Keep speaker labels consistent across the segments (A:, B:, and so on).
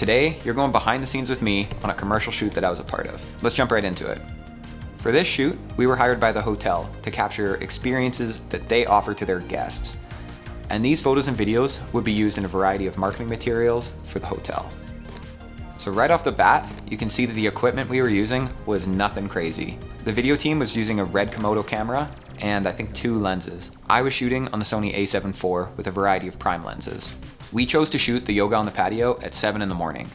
A: Today, you're going behind the scenes with me on a commercial shoot that I was a part of. Let's jump right into it. For this shoot, we were hired by the hotel to capture experiences that they offer to their guests. And these photos and videos would be used in a variety of marketing materials for the hotel. So right off the bat, you can see that the equipment we were using was nothing crazy. The video team was using a red Komodo camera and I think 2 lenses. I was shooting on the Sony A7IV with a variety of prime lenses. We chose to shoot the yoga on the patio at 7 in the morning.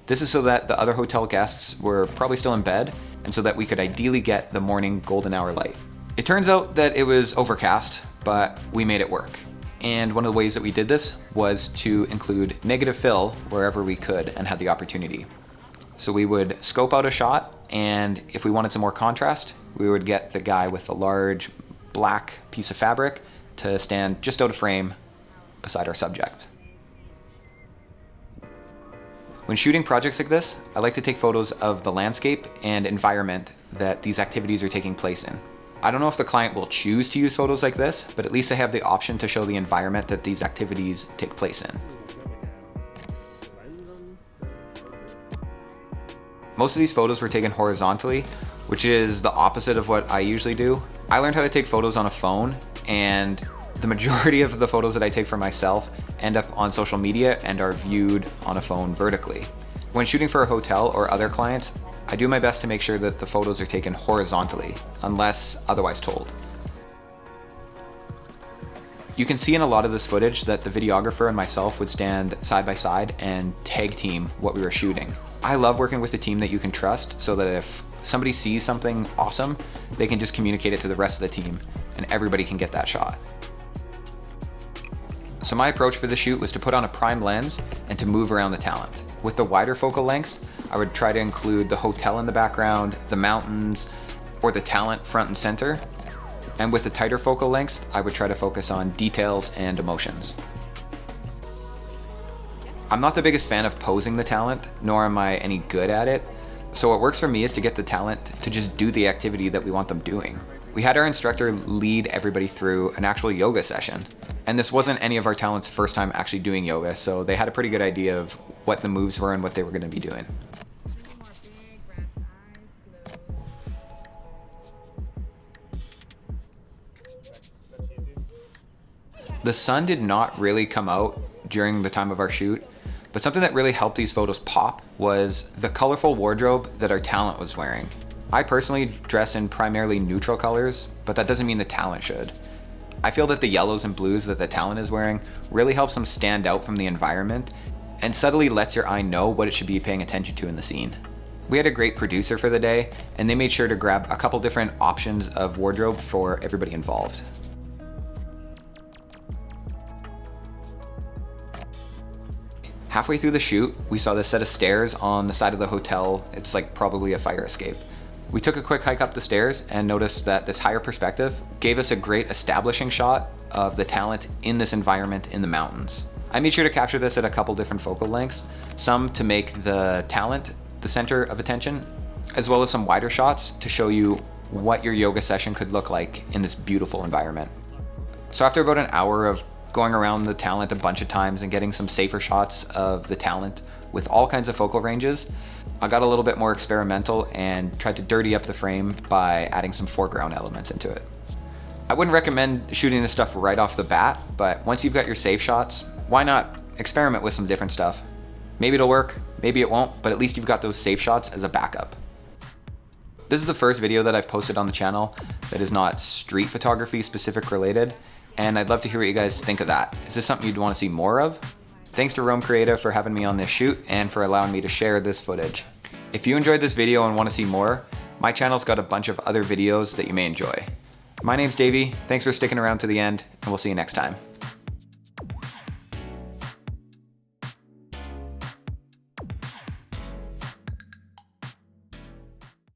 A: This is so that the other hotel guests were probably still in bed and so that we could ideally get the morning golden hour light. It turns out that it was overcast, but we made it work. And one of the ways that we did this was to include negative fill wherever we could and had the opportunity. So we would scope out a shot, and if we wanted some more contrast, we would get the guy with the large black piece of fabric to stand just out of frame beside our subject. When shooting projects like this, I like to take photos of the landscape and environment that these activities are taking place in. I don't know if the client will choose to use photos like this, but at least they have the option to show the environment that these activities take place in. Most of these photos were taken horizontally, which is the opposite of what I usually do. I learned how to take photos on a phone, and the majority of the photos that I take for myself end up on social media and are viewed on a phone vertically. When shooting for a hotel or other clients, I do my best to make sure that the photos are taken horizontally, unless otherwise told. You can see in a lot of this footage that the videographer and myself would stand side by side and tag team what we were shooting. I love working with a team that you can trust so that if somebody sees something awesome, they can just communicate it to the rest of the team and everybody can get that shot. So my approach for the shoot was to put on a prime lens and to move around the talent. With the wider focal lengths, I would try to include the hotel in the background, the mountains, or the talent front and center. And with the tighter focal lengths, I would try to focus on details and emotions. I'm not the biggest fan of posing the talent, nor am I any good at it. So what works for me is to get the talent to just do the activity that we want them doing. We had our instructor lead everybody through an actual yoga session. And this wasn't any of our talent's first time actually doing yoga, so they had a pretty good idea of what the moves were and what they were going to be doing. The sun did not really come out during the time of our shoot, but something that really helped these photos pop was the colorful wardrobe that our talent was wearing. I personally dress in primarily neutral colors, but that doesn't mean the talent should. I feel that the yellows and blues that the talent is wearing really helps them stand out from the environment and subtly lets your eye know what it should be paying attention to in the scene. We had a great producer for the day, and they made sure to grab a couple different options of wardrobe for everybody involved. Halfway through the shoot, we saw this set of stairs on the side of the hotel. It's like probably a fire escape. We took a quick hike up the stairs and noticed that this higher perspective gave us a great establishing shot of the talent in this environment in the mountains. I made sure to capture this at a couple different focal lengths, some to make the talent the center of attention, as well as some wider shots to show you what your yoga session could look like in this beautiful environment. So after about an hour of going around the talent a bunch of times and getting some safer shots of the talent with all kinds of focal ranges, I got a little bit more experimental and tried to dirty up the frame by adding some foreground elements into it. I wouldn't recommend shooting this stuff right off the bat, but once you've got your safe shots, why not experiment with some different stuff? Maybe it'll work, maybe it won't, but at least you've got those safe shots as a backup. This is the first video that I've posted on the channel that is not street photography specific related, and I'd love to hear what you guys think of that. Is this something you'd want to see more of? Thanks to Rome Creative for having me on this shoot and for allowing me to share this footage. If you enjoyed this video and want to see more, my channel's got a bunch of other videos that you may enjoy. My name's Davey, thanks for sticking around to the end, and we'll see you next time.